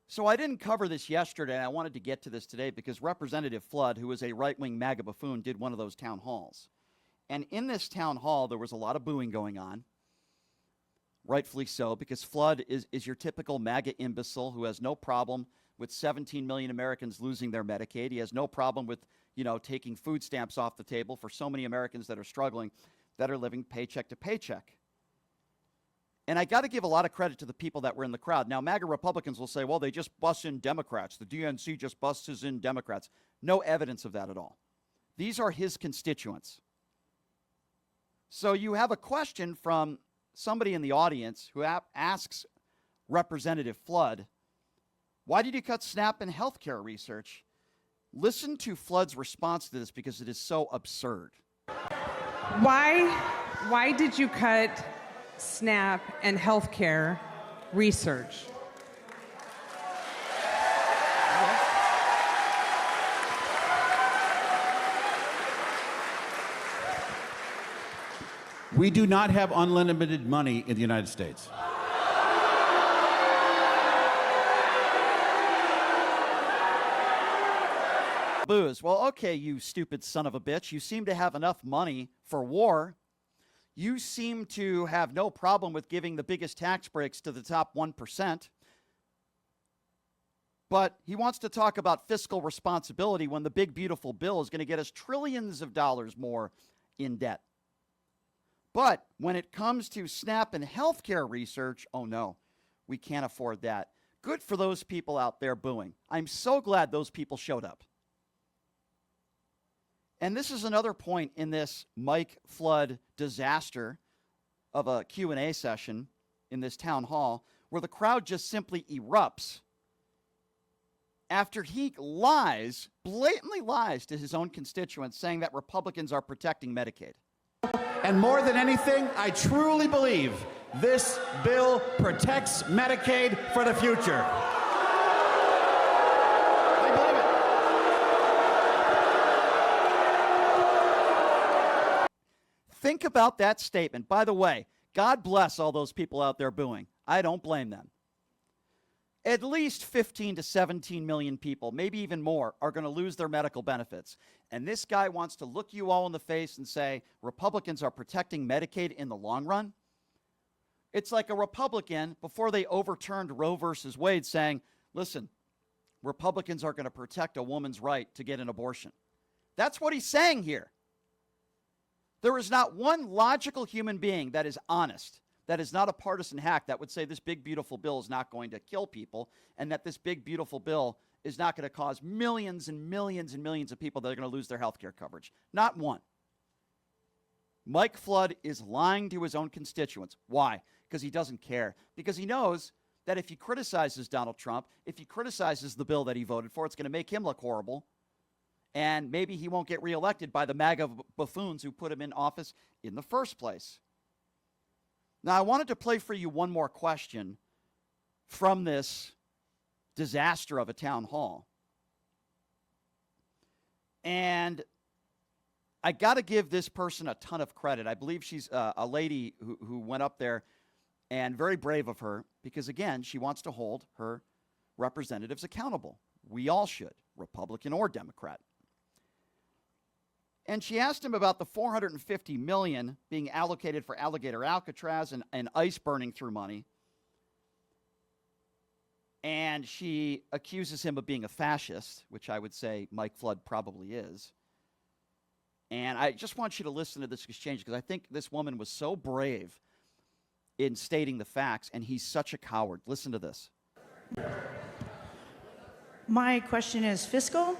So I didn't cover this yesterday, and I wanted to get to this today because Representative Flood, who is a right-wing MAGA buffoon, did one of those town halls. And in this town hall, there was a lot of booing going on, rightfully so, because Flood is your typical MAGA imbecile who has no problem with 17 million Americans losing their Medicaid. He has no problem with, taking food stamps off the table for so many Americans that are struggling, that are living paycheck to paycheck. And I got to give a lot of credit to the people that were in the crowd. Now, MAGA Republicans will say, well, they just bust in Democrats. The DNC just busts in Democrats. No evidence of that at all. These are his constituents. So you have a question from somebody in the audience who asks Representative Flood, why did you cut SNAP and healthcare research? Listen to Flood's response to this because it is so absurd. Why did you cut SNAP and healthcare research? We do not have unlimited money in the United States. Booze. Well, okay, you stupid son of a bitch. You seem to have enough money for war. You seem to have no problem with giving the biggest tax breaks to the top 1%. But he wants to talk about fiscal responsibility when the big, beautiful bill is going to get us trillions of dollars more in debt. But when it comes to SNAP and healthcare research, oh no, we can't afford that. Good for those people out there booing. I'm so glad those people showed up. And this is another point in this Mike Flood disaster of a Q&A session in this town hall where the crowd just simply erupts after he lies, blatantly lies to his own constituents saying that Republicans are protecting Medicaid. And more than anything, I truly believe this bill protects Medicaid for the future. I believe it. Think about that statement. By the way, God bless all those people out there booing. I don't blame them. At least 15 to 17 million people, maybe even more, are going to lose their medical benefits. And this guy wants to look you all in the face and say Republicans are protecting Medicaid in the long run. It's like a Republican, before they overturned Roe versus Wade, saying, listen, Republicans are going to protect a woman's right to get an abortion. That's what he's saying here. There is not one logical human being that is honest, that is not a partisan hack, that would say this big, beautiful bill is not going to kill people and that this big, beautiful bill is not going to cause millions and millions and millions of people that are going to lose their health care coverage. Not one. Mike Flood is lying to his own constituents. Why? Because he doesn't care. Because he knows that if he criticizes Donald Trump, if he criticizes the bill that he voted for, it's going to make him look horrible. And maybe he won't get reelected by the MAGA buffoons who put him in office in the first place. Now, I wanted to play for you one more question from this disaster of a town hall. And I got to give this person a ton of credit. I believe she's a lady who went up there, and very brave of her, because, again, she wants to hold her representatives accountable. We all should, Republican or Democrat. And she asked him about the $450 million being allocated for alligator Alcatraz and ice burning through money. And she accuses him of being a fascist, which I would say Mike Flood probably is. And I just want you to listen to this exchange because I think this woman was so brave in stating the facts, and he's such a coward. Listen to this. My question is fiscal.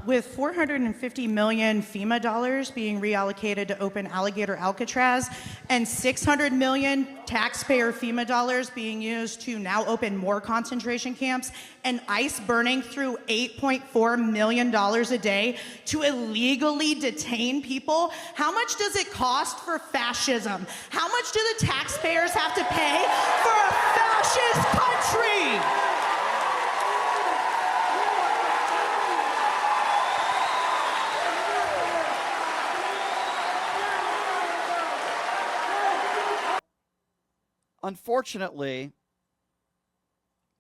With $450 million FEMA dollars being reallocated to open alligator Alcatraz and $600 million taxpayer FEMA dollars being used to now open more concentration camps and ICE burning through $8.4 million a day to illegally detain people, how much does it cost for fascism? How much do the taxpayers have to pay for a fascist country? Unfortunately,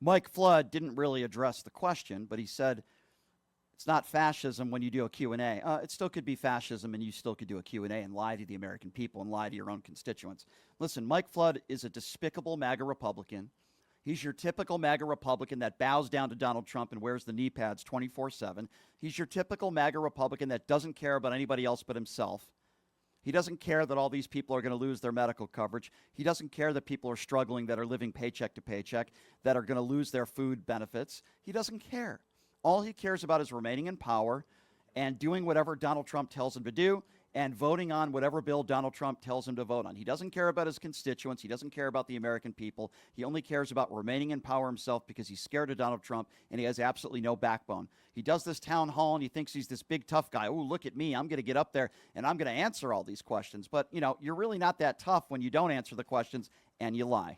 Mike Flood didn't really address the question, but he said it's not fascism when you do a Q&A. It still could be fascism, and you still could do a Q&A and lie to the American people and lie to your own constituents. Listen, Mike Flood is a despicable MAGA Republican. He's your typical MAGA Republican that bows down to Donald Trump and wears the knee pads 24/7. He's your typical MAGA Republican that doesn't care about anybody else but himself. He doesn't care that all these people are going to lose their medical coverage. He doesn't care that people are struggling, that are living paycheck to paycheck, that are going to lose their food benefits. He doesn't care. All he cares about is remaining in power and doing whatever Donald Trump tells him to do and voting on whatever bill Donald Trump tells him to vote on. He doesn't care about his constituents. He doesn't care about the American people. He only cares about remaining in power himself because he's scared of Donald Trump and he has absolutely no backbone. He does this town hall and he thinks he's this big tough guy. Oh, look at me. I'm going to get up there and I'm going to answer all these questions. But, you know, you're really not that tough when you don't answer the questions and you lie.